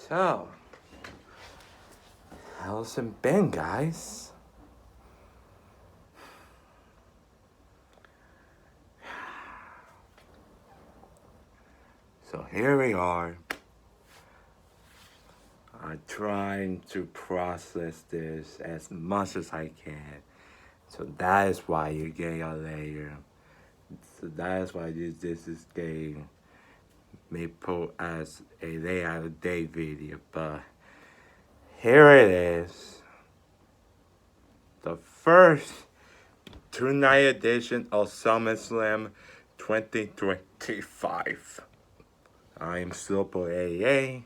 So, how's it been, guys? So here we are. I'm trying to process this as much as I can. So that is why you get a layer. So that is why this is getting me put as a layout day video. But here it is. The first two-night edition of Summerslam 2025. I'm Super AA,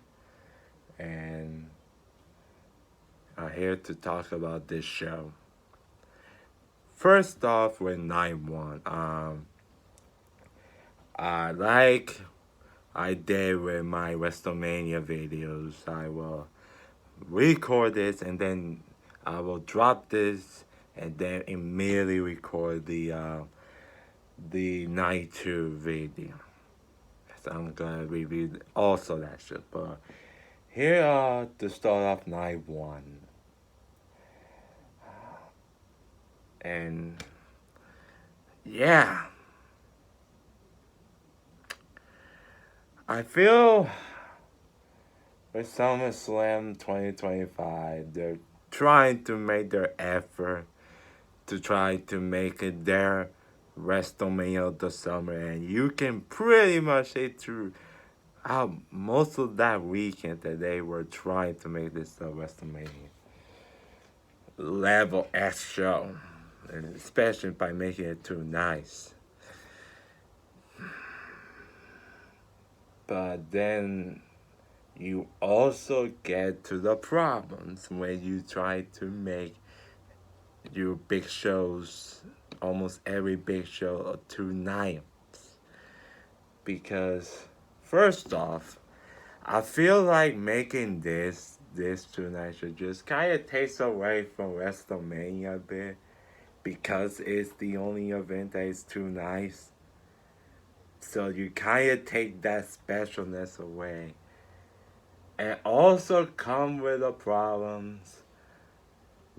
and I'm here to talk about this show. First off, with night one, like I did with my WrestleMania videos, I will record this and then I will drop this and then immediately record the night two video. So I'm gonna review also that shit. But here to start off night one. And yeah. I feel with SummerSlam 2025, they're trying to make their effort to try to make it their WrestleMania of the summer, and you can pretty much say through how most of that weekend that they were trying to make this the WrestleMania level X show, and especially by making it too nice. But then you also get to the problems when you try to make your big shows, almost every big show, two nights. Because first off, I feel like making this two night show just kind of takes away from WrestleMania a bit, because it's the only event that is two nights. So you kind of take that specialness away. And also come with the problems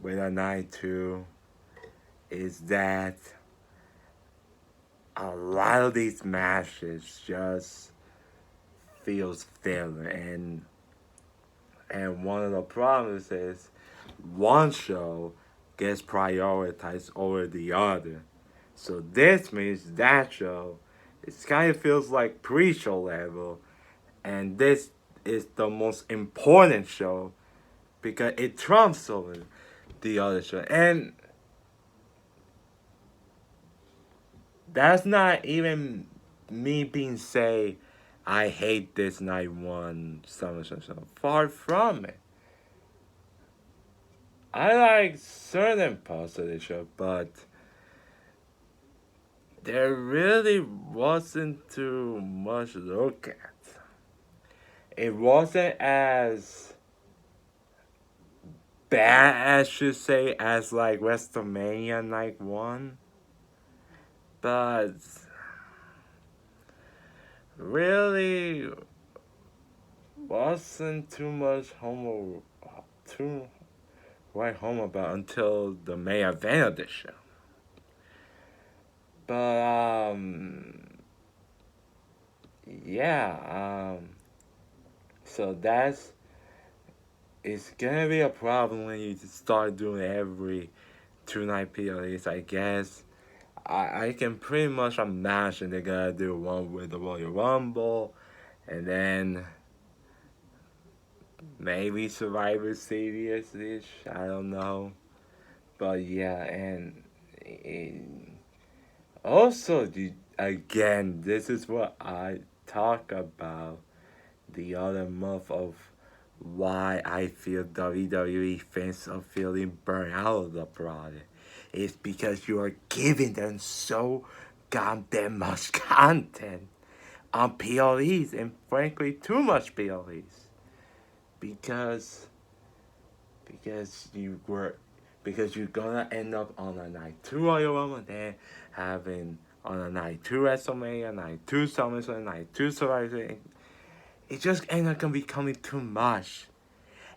with a night two is that a lot of these matches just feels filler, and one of the problems is one show gets prioritized over the other. So this means that show, it kind of feels like pre-show level, and this is the most important show because it trumps over the other show. And that's not even me being say I hate this night one SummerSlam show. Far from it. I like certain parts of the show, but there really wasn't too much to look at. It wasn't as bad, I should say, as like WrestleMania night one, but really wasn't too much too right home about until the main event of the show. But yeah, so it's gonna be a problem when you start doing every two night PLEs, I guess. I can pretty much imagine they're gonna do one with the Royal Rumble, and then maybe Survivor Series-ish, I don't know. But yeah, and also, again, this is what I talk about the other month of why I feel WWE fans are feeling burnt out of the product. It's because you are giving them so goddamn much content on PLEs, and frankly, too much PLEs. Because you're gonna end up on a night two Royal Rumble, and then having on a night two WrestleMania, night two SummerSlam, night two Survivor Series. it's just ended up becoming too much.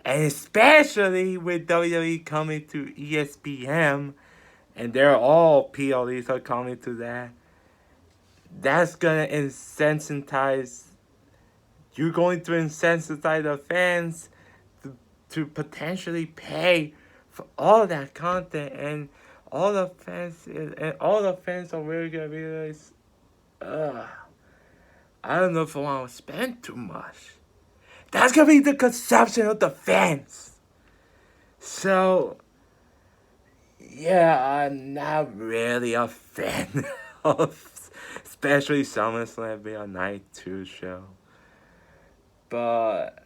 And especially with WWE coming to ESPN, and they're all PLEs are coming to that, that's gonna incentivize, you're going to incentivize the fans to potentially pay for all that content, and all the fans are really gonna realize, ugh, I don't know if I want to spend too much. That's gonna be the conception of the fans. So yeah, I'm not really a fan of, especially Summerslam being a night 2 show. But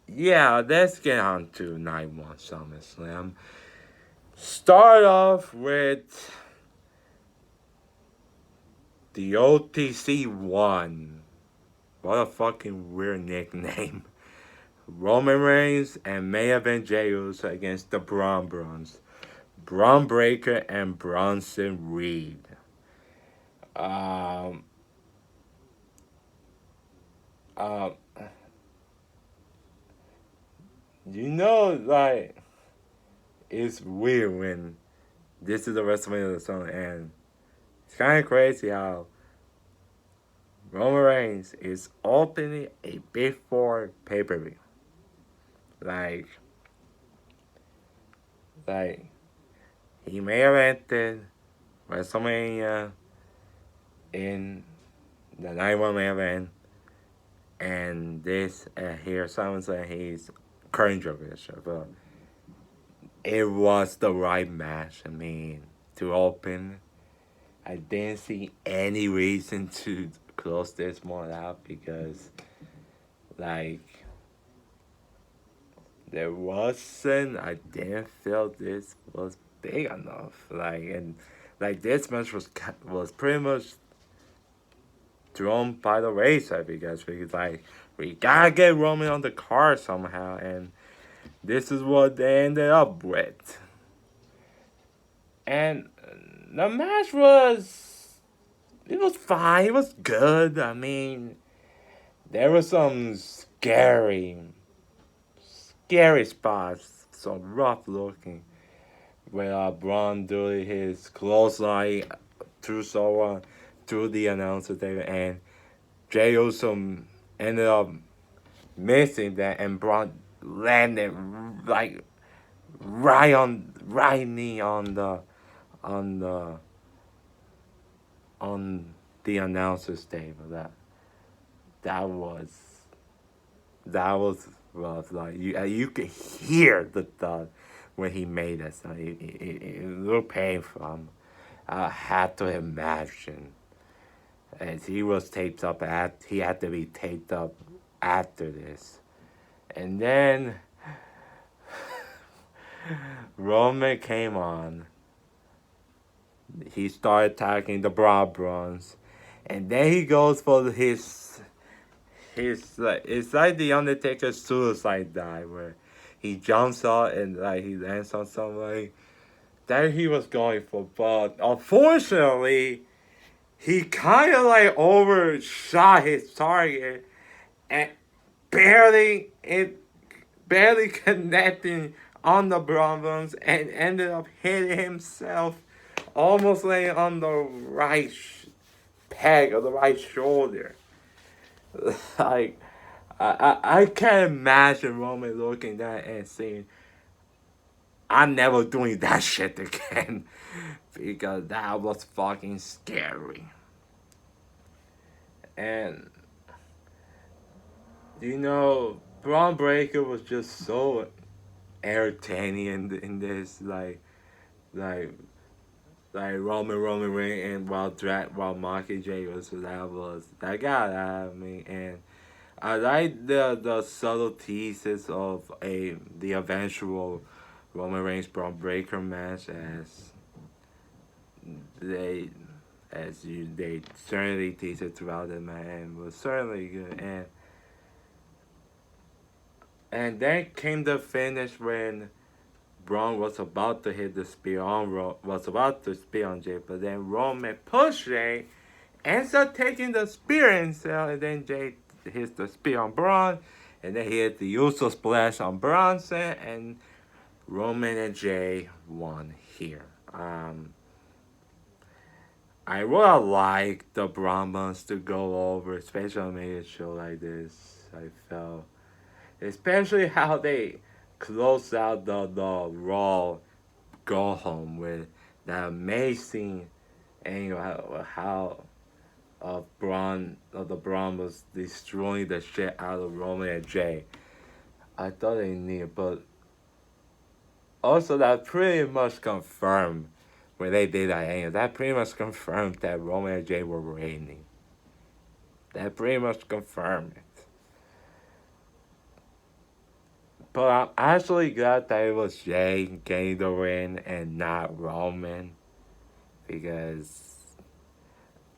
yeah, let's get on to night 1 SummerSlam. Start off with the OTC 1. What a fucking weird nickname. Roman Reigns and Main Event Jey Uso against the Braun Bros. Braun Breaker and Bronson Reed. Um, uh, like, it's weird when this is the WrestleMania of the summer, and it's kind of crazy how Roman Reigns is opening a Big 4 pay-per-view. Like, he may have entered WrestleMania in the night 1 main event, and this here sounds like he's current championship, but it was the right match. I mean, to open, I didn't see any reason to close this one out because, like, there wasn't. I didn't feel this was big enough. This match was pretty much thrown by the wayside because like we gotta get Roman on the card somehow, and this is what they ended up with. And the match was fine. It was good. I mean, there were some scary spots, some rough looking, where Braun doing his clothesline through the announcer table, and Jey Uso ended up missing that, and Braun landed like right knee on the announcer's table. That was rough. Like you could hear the thud when he made it. So it looked painful. I had to imagine, as he was taped up. He had to be taped up after this, and then Roman came on. He started attacking the Braun Bros, and then he goes for his like, it's like the Undertaker's suicide dive where he jumps out and like he lands on somebody. That he was going for, but unfortunately, he kind of like overshot his target and barely connecting on the Braun Bros and ended up hitting himself, almost laying on the right peg or the right shoulder. Like, I can't imagine Roman looking at that and saying, I'm never doing that shit again. Because that was fucking scary. And, Braun Breaker was just so entertaining in this. Like Roman Reigns, and while mocking Jey Uso, that got at me. And I like the subtle teases of the eventual Roman Reigns Braun Breaker match, as they certainly teased it throughout the match, and was certainly good. And then came the finish when Braun was about to hit the spear on Jay, but then Roman pushed Jay, ends up taking the spear himself, and then Jay hits the spear on Braun, and then he hit the usual splash on Bronson, and Roman and Jay won here. I would like the Brahmas to go over, especially on a show like this. I felt, especially how they close out the Raw go home with that amazing angle, how the Brahmas destroying the shit out of Roman and Jay. I thought they needed, but also that pretty much confirmed when they did that angle. That pretty much confirmed that Roman and Jay were reigning. That pretty much confirmed it. But I'm actually glad that it was Jay getting the win and not Roman, because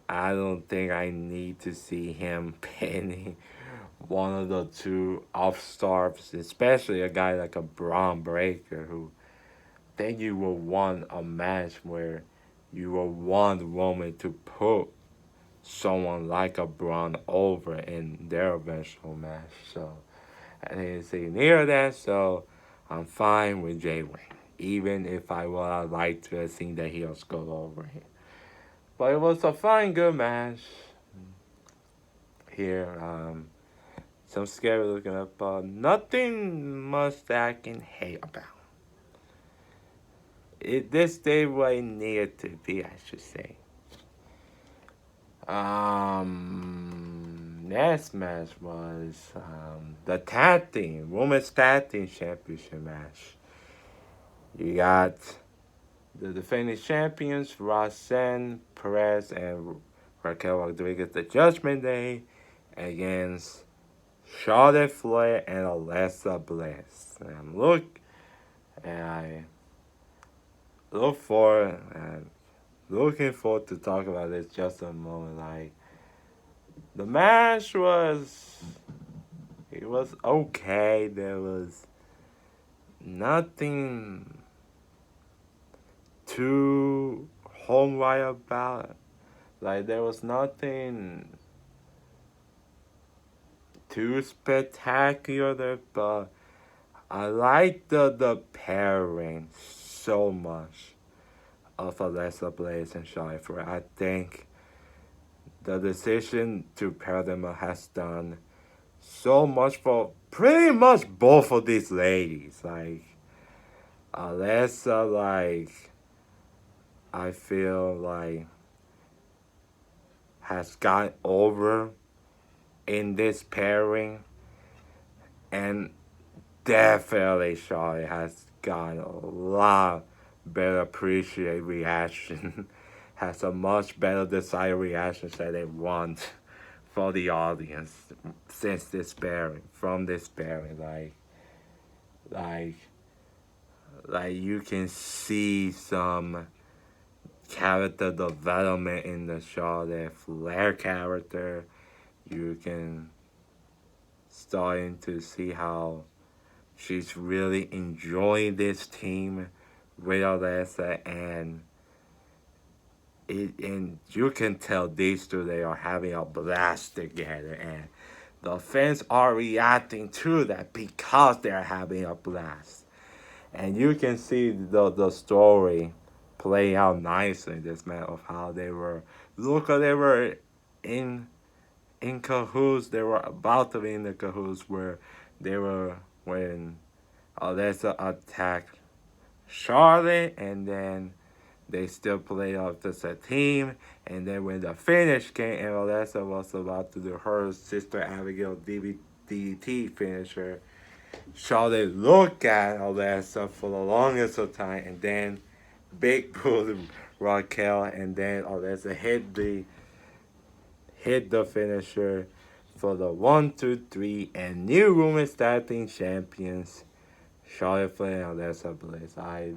I don't think I need to see him pinning one of the two upstarts, especially a guy like a Braun Breaker, who think you will want a match where you will want Roman to put someone like a Braun over in their eventual match. So I didn't see near that, so I'm fine with Jay winning. Even if I would have liked to have seen the heels go over him. But it was a fine, good match here. Some scary looking up, but nothing much that I can hate about. This day where it needed to be, I should say. Next match was the women's tag team championship match. You got the defending champions, Roxanne Perez and Raquel Rodriguez, the Judgment Day, against Charlotte Flair and Alexa Bliss. And I looking forward to talk about this just a moment. Like, the match was okay. There was nothing too home right about it. Like, there was nothing too spectacular there, but I like the pairing so much of Alexa Bliss and Charlotte Flair. I think the decision to pair them up has done so much for pretty much both of these ladies. Like, Alexa, like, I feel like has got over in this pairing, and definitely Charlotte has got a lot better appreciate reaction, has a much better desired reaction that they want for the audience since this pairing, from this pairing. Like, like you can see some character development in the Charlotte Flair character. You can starting to see how she's really enjoying this team with Alexa, and you can tell these two, they are having a blast together, and the fans are reacting to that because they're having a blast. And you can see the story play out nicely in this match of how they were in cahoots. They were about to be in the cahoots where they were when Alexa attacked Charlotte, and then they still played off as a team. And then when the finish came and Alexa was about to do her Sister Abigail DDT finisher, Charlotte looked at Alexa for the longest of time, and then big pulled Raquel, and then Alexa hit the finisher for the 1, 2, 3, and new women's tag team champions, Charlotte Flair and Alexa Bliss. I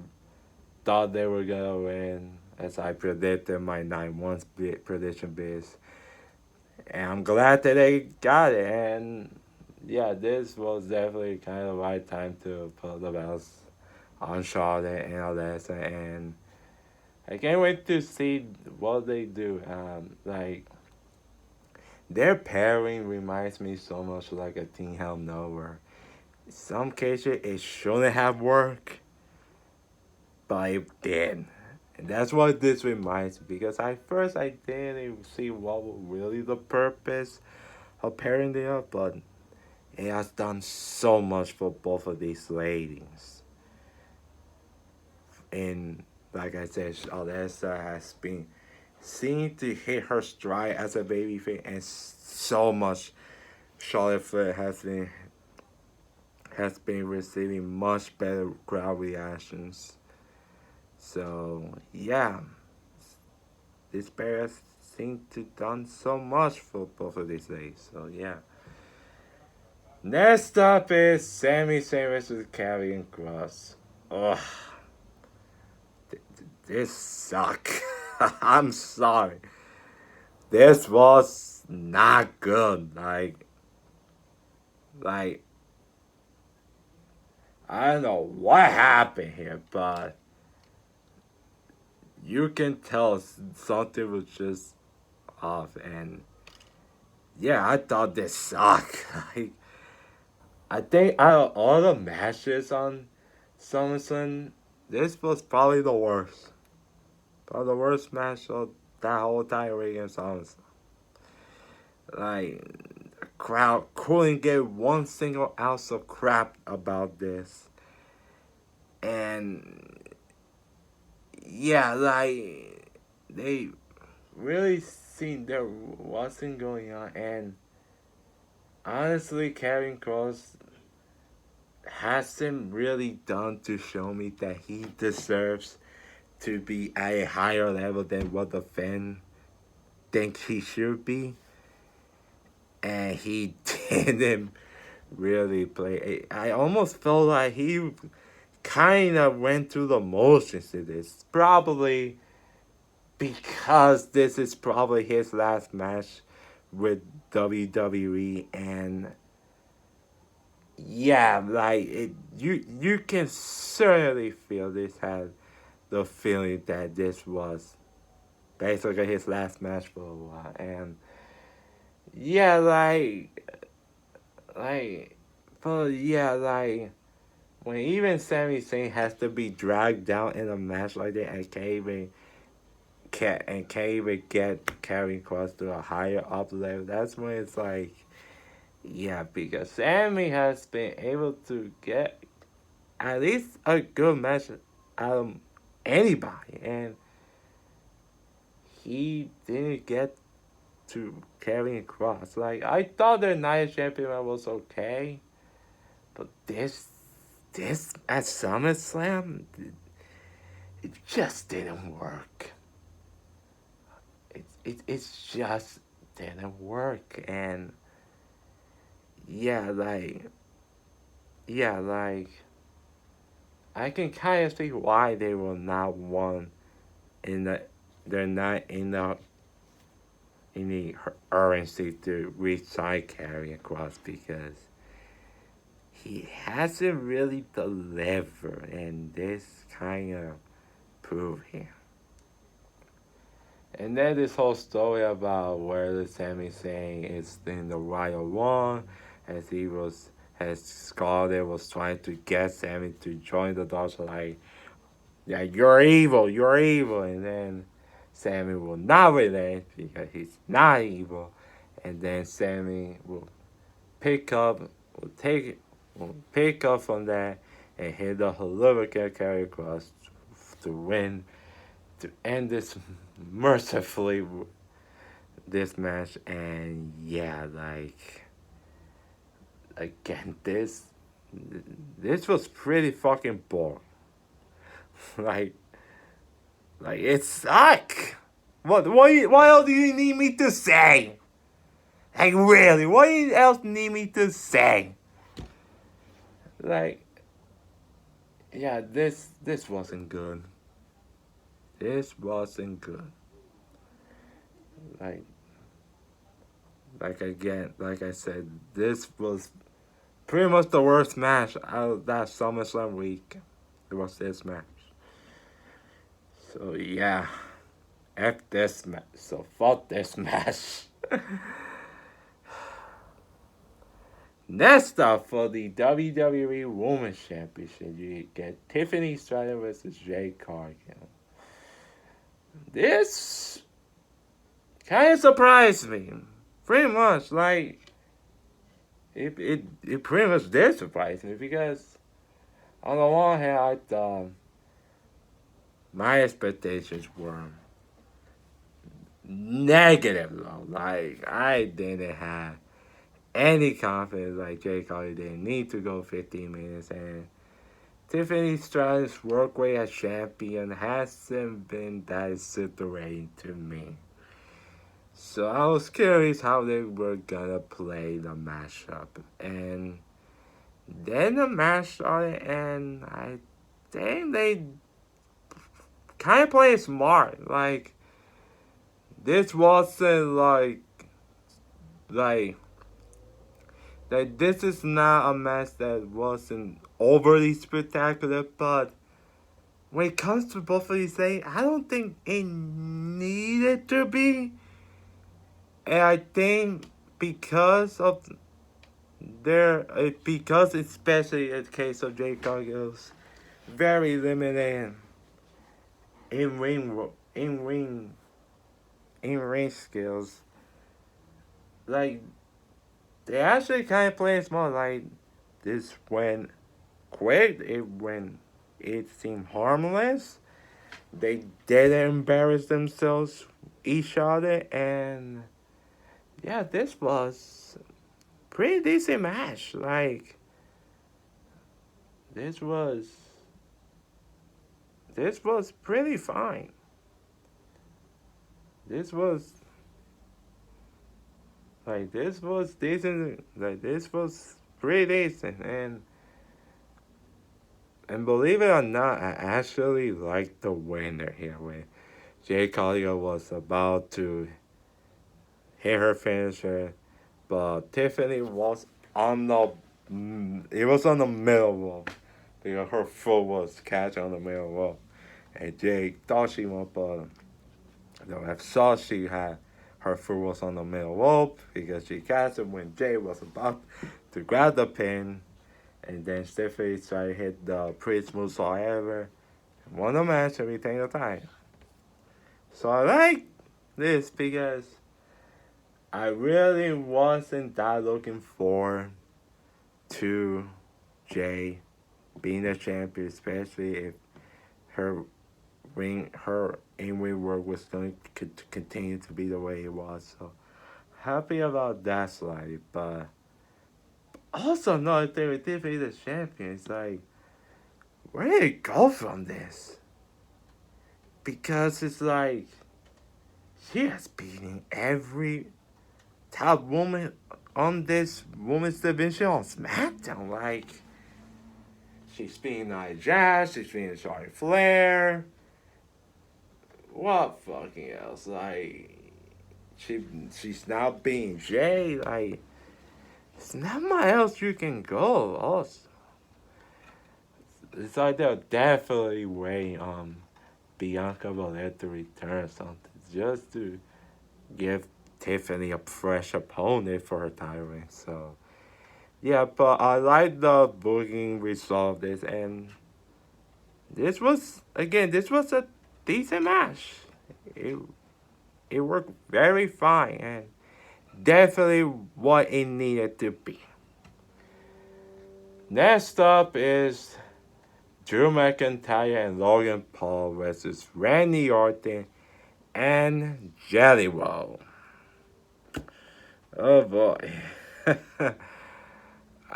thought they were gonna win, as I predicted my 9-1 prediction base, and I'm glad that they got it. And yeah, this was definitely kind of the right time to put the belts on Charlotte and Alexa, and I can't wait to see what they do. Like, Their pairing reminds me so much like a Teen Hell No, where in some cases it shouldn't have worked, but it did. And that's what this reminds me, because at first I didn't see what was really the purpose of pairing them up, but it has done so much for both of these ladies. And like I said, Alessa has been seen to hit her stride as a babyface, and so much Charlotte Flair has been receiving much better crowd reactions. So yeah, this pair has seemed to done so much for both of these days. So yeah. Next up is Sami Zayn versus Karrion Cross. Ugh, this suck. I'm sorry. This was not good. Like I don't know what happened here, but you can tell something was just off. And yeah, I thought this sucked. Like, I think out of all the matches on SummerSlam, this was probably the worst. Probably the worst match of that whole entire weekend SummerSlam. Like, the crowd couldn't get one single ounce of crap about this. And yeah, like, they really seen there wasn't going on. And honestly, Kevin Cross hasn't really done to show me that he deserves to be at a higher level than what the fan think he should be. And he didn't really play. I almost felt like he kind of went through the motions to this. Probably because this is probably his last match with WWE. And yeah, like you can certainly feel this had the feeling that this was basically his last match for a while. And yeah, but yeah, like when even Sami Zayn has to be dragged down in a match like that and can't even get Karrion Cross to a higher up level, that's when it's like, yeah, because Sammy has been able to get at least a good match out of anybody, and he didn't get to Karrion Cross. Like, I thought the Night Champion was okay, but this at SummerSlam, it just didn't work. It just didn't work. And yeah, like I can kind of see why they were not one in the they're not in the urgency to re-sign Karrion Cross, because he hasn't really delivered, and this kind of proved him. And then this whole story about where the Sami Zayn is in the Royal One, as he was, as Scarlett was trying to get Sami to join the Dodge, like, yeah, you're evil, and then Sami will not relent because he's not evil, and then Sami pick up, will pick up from that and hit the Hurricane carry across to win, to end this mercifully, this match. And yeah, like, again, this was pretty fucking boring. like it sucked. What else do you need me to say? Like, really, what else do you need me to say? Like, yeah, this wasn't good. This wasn't good. Like again, like I said, this was pretty much the worst match out of that SummerSlam week. It was this match. So yeah, F this match. So fuck this match. Next up for the WWE Women's Championship, you get Tiffany Stratton versus Jade Cargill. This kind of surprised me. Pretty much, like, it pretty much did surprise me because, on the one hand, I thought my expectations were negative, though. Like, I didn't have any confidence, like, Jade Cargill didn't need to go 15 minutes, and Tiffany Stratton's work rate as champion hasn't been that exhilarating to me. So I was curious how they were gonna play the matchup. And then the match started, and I think they kind of played smart. This wasn't like, this is not a match that wasn't overly spectacular, but when it comes to both of these things, I don't think it needed to be. And I think because especially in the case of Jade Cargill's very limited in ring skills, like they actually kind of play small. Like this went quick, when it seemed harmless. They didn't embarrass themselves, each other, and yeah, this was pretty decent match. Like this was pretty fine. This was this was decent. Like this was pretty decent, and believe it or not, I actually liked the winner here when Jay Collier was about to hit her finisher, but Tiffany was on the it was on the middle wall because her foot was catch on the middle wall, and Jay thought she went, but the ref saw she had her foot was on the middle rope because she catch it when Jay was about to grab the pin, and then Tiffany tried to hit the pretty smooth saw ever, won the match and retained the title. So I like this because I really wasn't that looking forward to Jay being the champion, especially if her in-ring work was going to continue to be the way it was. So happy about that slightly, but also another thing with Tiffany the champion is like, where did it go from this? Because it's like she has beaten every top woman on this women's division on SmackDown. Like, she's beating Nia Jax, she's beating Charlotte Flair. What fucking else? Like, she's now being Jay. Like, there's not much else you can go. Also, it's like they're definitely waiting on Bianca Belair to return or something just to give Tiffany a fresh opponent for her title reign. So yeah, but I like the booking result of this, and this was a decent match. It worked very fine and definitely what it needed to be. Next up is Drew McIntyre and Logan Paul versus Randy Orton and Jelly Roll. Oh boy.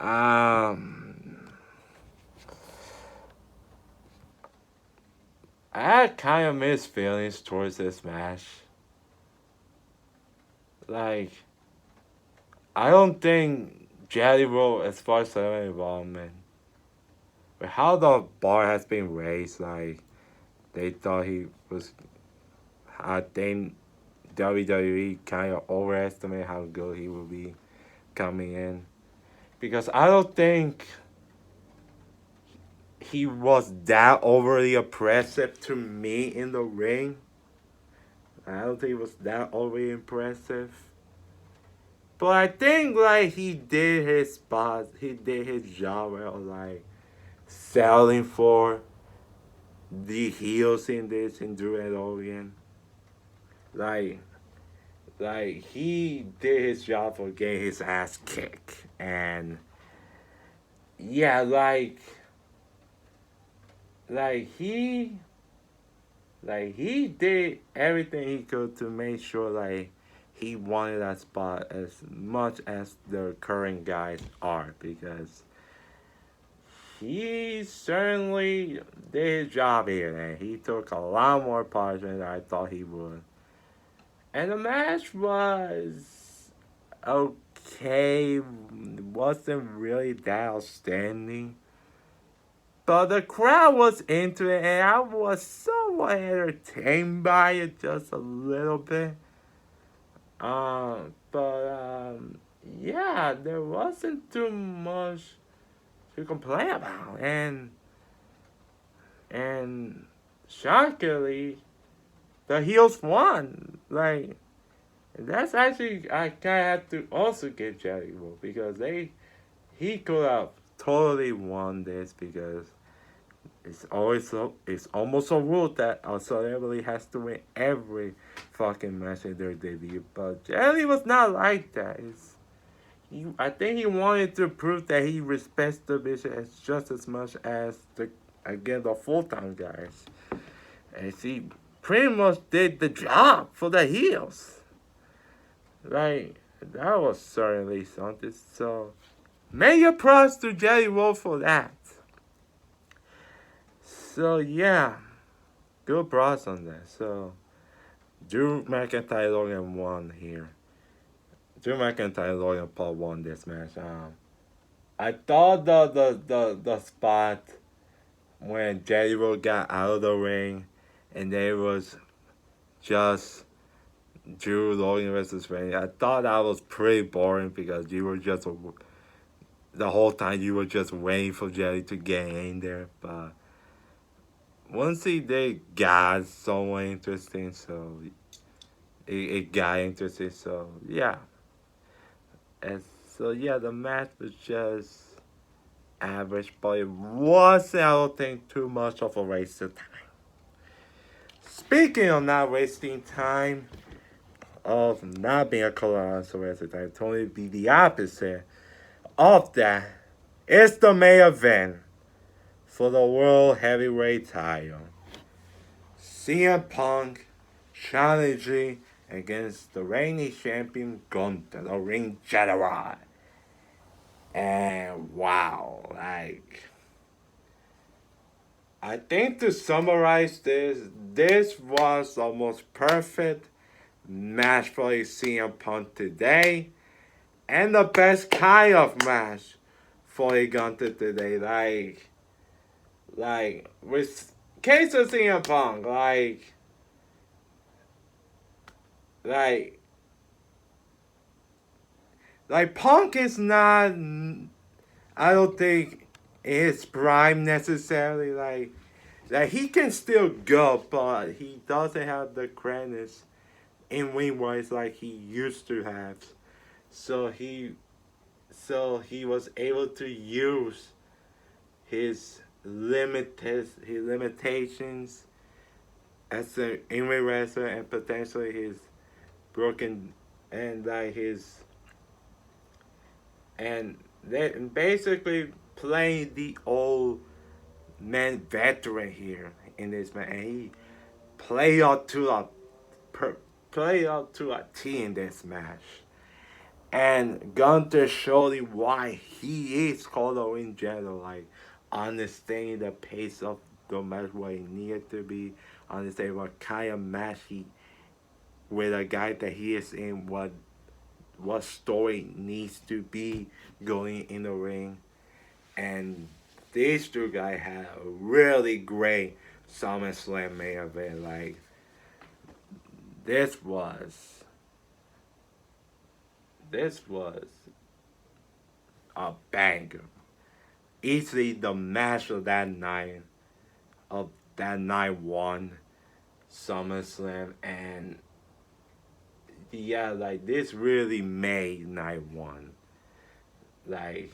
I had kind of mixed feelings towards this match. Like, I don't think Jelly Roll, as far as their involvement, but how the bar has been raised, like, they thought he was, I think WWE kind of overestimated how good he would be coming in. Because I don't think he was that overly oppressive to me in the ring. I don't think he was that overly impressive. But I think like he did his spot, he did his job well, like selling for the heels in this in Drew and Logan. Like he did his job for getting his ass kicked. And yeah, like he he did everything he could to make sure like he wanted that spot as much as the current guys are, because he certainly did his job here and he took a lot more parts than I thought he would. And the match was okay, wasn't really that outstanding. But the crowd was into it, and I was somewhat entertained by it just a little bit. But yeah, there wasn't too much to complain about, and shockingly, the heels won. Like that's actually I kind of have to also give Jericho because he could have totally won this because it's almost a rule that a celebrity has to win every fucking match in their debut. But Jelly was not like that. I think he wanted to prove that he respects the division just as much as the full time guys. And he pretty much did the job for the heels. Like that was certainly something. So mega props to Jelly Roll for that. So yeah, good props on that. So Drew McIntyre Logan won here. Drew McIntyre Logan Paul won this match. I thought the spot when Jericho got out of the ring and there was just Drew Logan versus Randy. I thought that was pretty boring because you were just the whole time you were just waiting for Jerry to get in there, but once they got somewhat interesting, so it got interesting. So yeah, and so yeah, the match was just average, but it wasn't, I don't think, too much of a waste of time. Speaking of not wasting time, of not being a colossal waste of time, totally be the opposite of that. It's the main event for the World Heavyweight title. CM Punk challenging against the reigning champion Gunther, the ring general. And wow, like I think to summarize this was the most perfect match for CM Punk today, and the best kind of match for a Gunther today. Like with case of CM Punk, like Punk is not. I don't think in his prime necessarily. Like he can still go, but he doesn't have the credits in ring wise like he used to have. So he was able to use his limitations as an in-ring wrestler and potentially his broken and like his and that basically playing the old man veteran here in this man, and he played up to a play up to a T in this match. And Gunther showed why he is called a ring general, like understanding the pace of the match where he needed to be, understanding what kind of match he with a guy that he is in, what story needs to be going in the ring. And these two guys had a really great Summerslam main event. Like this was a banger. Easily the match of that night won SummerSlam, and yeah, like this really made night one. Like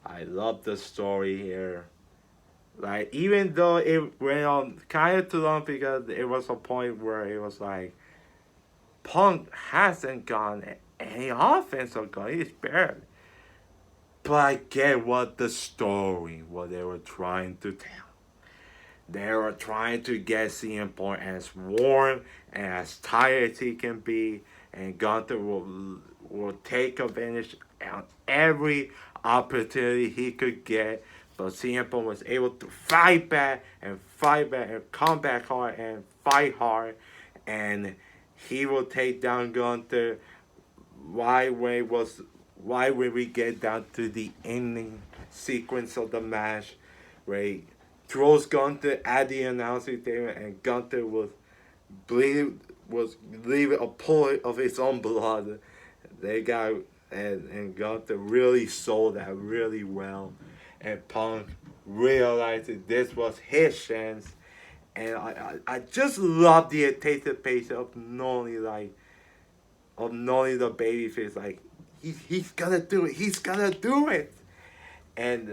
I love the story here. Like even though it went on kind of too long because it was a point where it was like Punk hasn't gone any offense or gone. He's barely. But I get what the story, what they were trying to tell. They were trying to get CM Punk as warm and as tired as he can be, and Gunther will take advantage of every opportunity he could get. But CM Punk was able to fight back and come back hard and fight hard, and he will take down Gunther. Why when we get down to the ending sequence of the match, where throws Gunther at the announcing table, and Gunther bleed was leaving a pool of his own blood. They got and Gunther really sold that really well, and Punk realized that this was his chance, and I just love the anticipation of knowing the babyface like he's gonna do it, he's gonna do it, and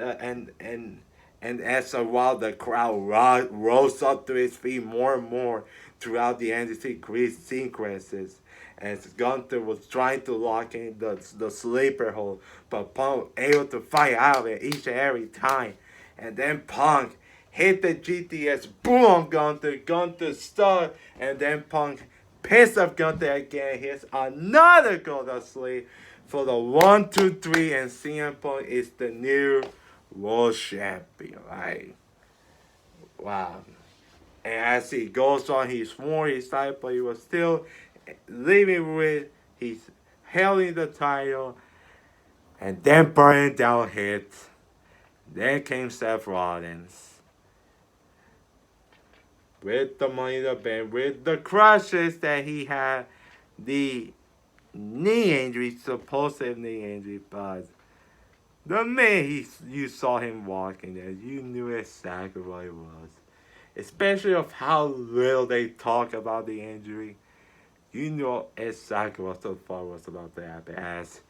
and as a while the crowd rose up to his feet more and more throughout the end sequences, as Gunther was trying to lock in the sleeper hold, but Punk able to fight out of it each and every time, and then Punk hit the GTS boom on Gunther, Gunther stuck, and then Punk pissed off Gunther again, hits another goal to sleep for the 1, 2, 3, and CM Punk is the new world champion. Like, wow. And as he goes on, he's more excited, but he was still living with, he's holding the title, and then burning down hits. Then came Seth Rollins. With the Money in the Bank, with the crushes that he had, the knee injury, supposed knee injury, but the minute you saw him walking there, you knew exactly what it was. Especially of how little they talk about the injury, you know exactly what so far was about to happen. As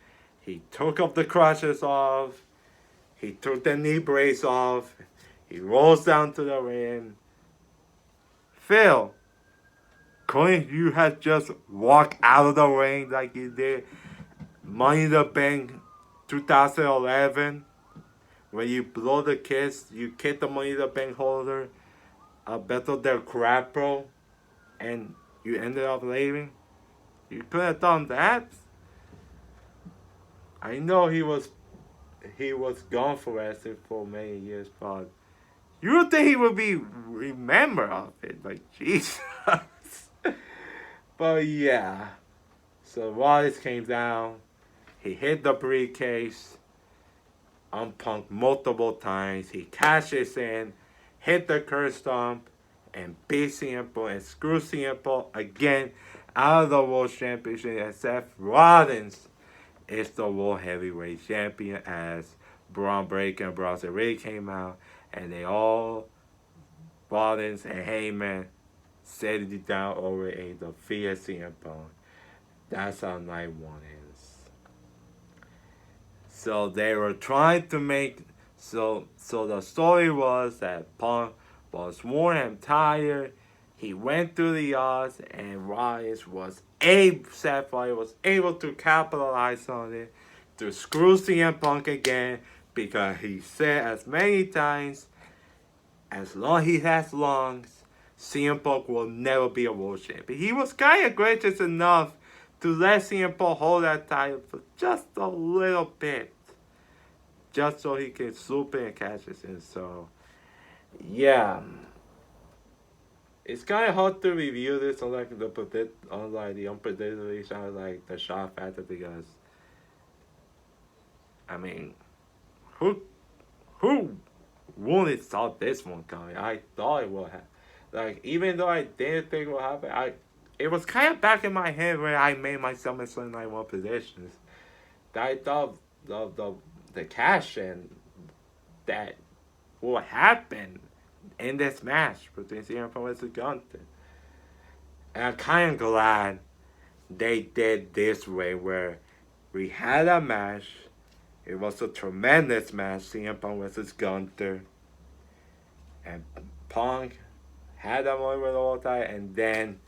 he took up the crutches off, he took the knee brace off, he rolls down to the ring. Phil, couldn't you have just walked out of the ring like you did Money in the Bank 2011? When you blow the kiss, you kick the Money in the Bank holder, Beto del Crapo, and you ended up leaving? You could have done that. I know he was gone for wrestling for many years, but you would think he would be remembered of it. Like Jesus. But yeah. So Wallace came down. He hit the briefcase on Punk multiple times. He cashes in, hit the curse stomp, and beat CM Punk and screw CM Punk again out of the World Championship. And Seth Rollins is the World Heavyweight Champion, as Braun Breaker and Bronson Reed came out, and they all, Rollins and Heyman, set it down over a defeat of CM Punk. That's how night one is. So they were trying to make, so the story was that Punk was worn and tired. He went through the odds, and Seth Rollins was able to capitalize on it to screw CM Punk again, because he said as many times, as long as he has lungs, CM Punk will never be a world champion. He was kind of gracious enough to let CM Punk hold that title for just a little bit, just so he can swoop in and catch it in. So, yeah, it's kind of hard to review this on like the unpredictability, like the shock factor, because I mean, who who wouldn't saw this one coming? I thought it would have. Like, even though I didn't think it would happen, it was kind of back in my head where I made my Summerslam Night 1 predictions, that I thought the cash in that will happen in this match between CM Punk and Gunther. And I'm kind of glad they did this way where we had a match. It was a tremendous match, CM Punk versus Gunther. And Punk had a moment with all time, and then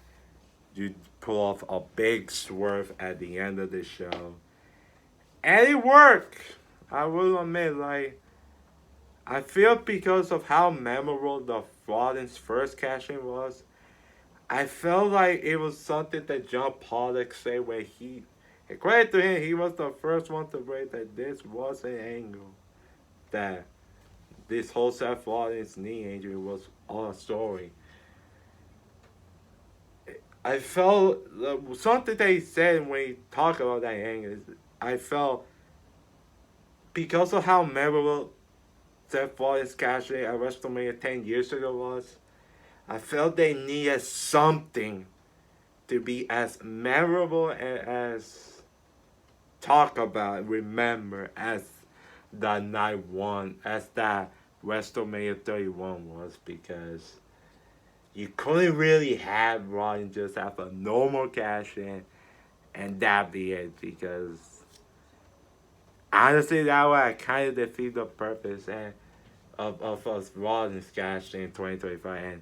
you pull off a big swerve at the end of the show. And it worked. I will admit, like, I feel because of how memorable the Rollins first cash in was, I felt like it was something that John Pollock said where he, and credit to him, he was the first one to break that this was an angle. That this whole Seth Rollins knee injury was all a story. I felt something that he said when he talked about that angle. I felt because of how memorable Seth Rollins cash in at WrestleMania 10 years ago was, I felt they needed something to be as memorable and as talk about, remember, as that night one, as that WrestleMania 31 was, because you couldn't really have Rollins just have a normal cash in and that be it, because honestly that would kind of defeat the purpose and of us Rollins cash in 2025. And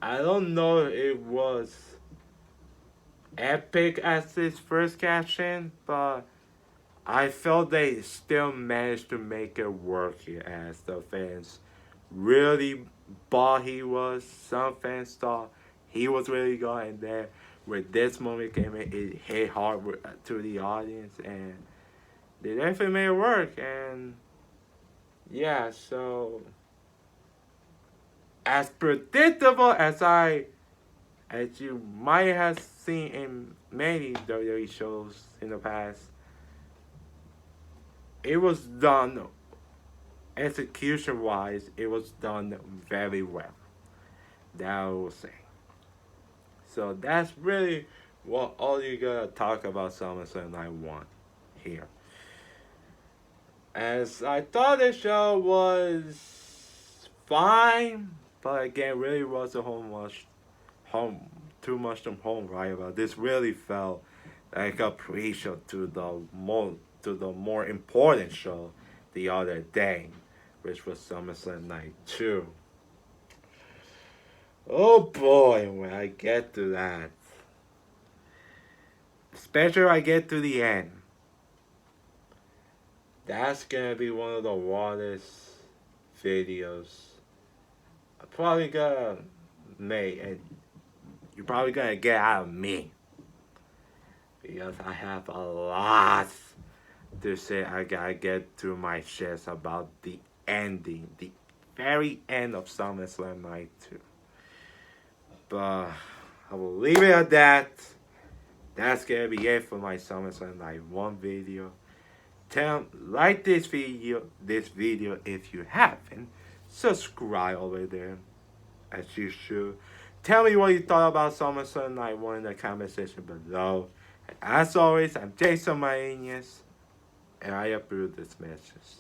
I don't know if it was epic as his first cash in, but I felt they still managed to make it work here as the fans really bought he was. Some fans thought he was really going there. Where this moment came in, it hit hard to the audience, and they definitely made it work. And yeah, so as predictable as you might have seen in many WWE shows in the past, it was done execution wise, it was done very well. That I will say. So that's really what all you gotta talk about SummerSlam Night 1 here. As I thought the show was fine, but again, really wasn't too much from home right about. This really felt like a pre-show to the more important show the other day, which was SummerSlam Night 2. Oh boy, when I get to that, especially when I get to the end, that's gonna be one of the wildest videos I'm probably gonna make, and you're probably gonna get out of me, because I have a lot to say. I gotta get through my chest about the ending, the very end of SummerSlam Night 2. But I will leave it at that. That's gonna be it for my SummerSlam Night 1 video. Like this video if you haven't. Subscribe over there, as you should. Tell me what you thought about SummerSlam Night 1 in the comment section below. And as always, I'm Jason Maenius, and I approve this message.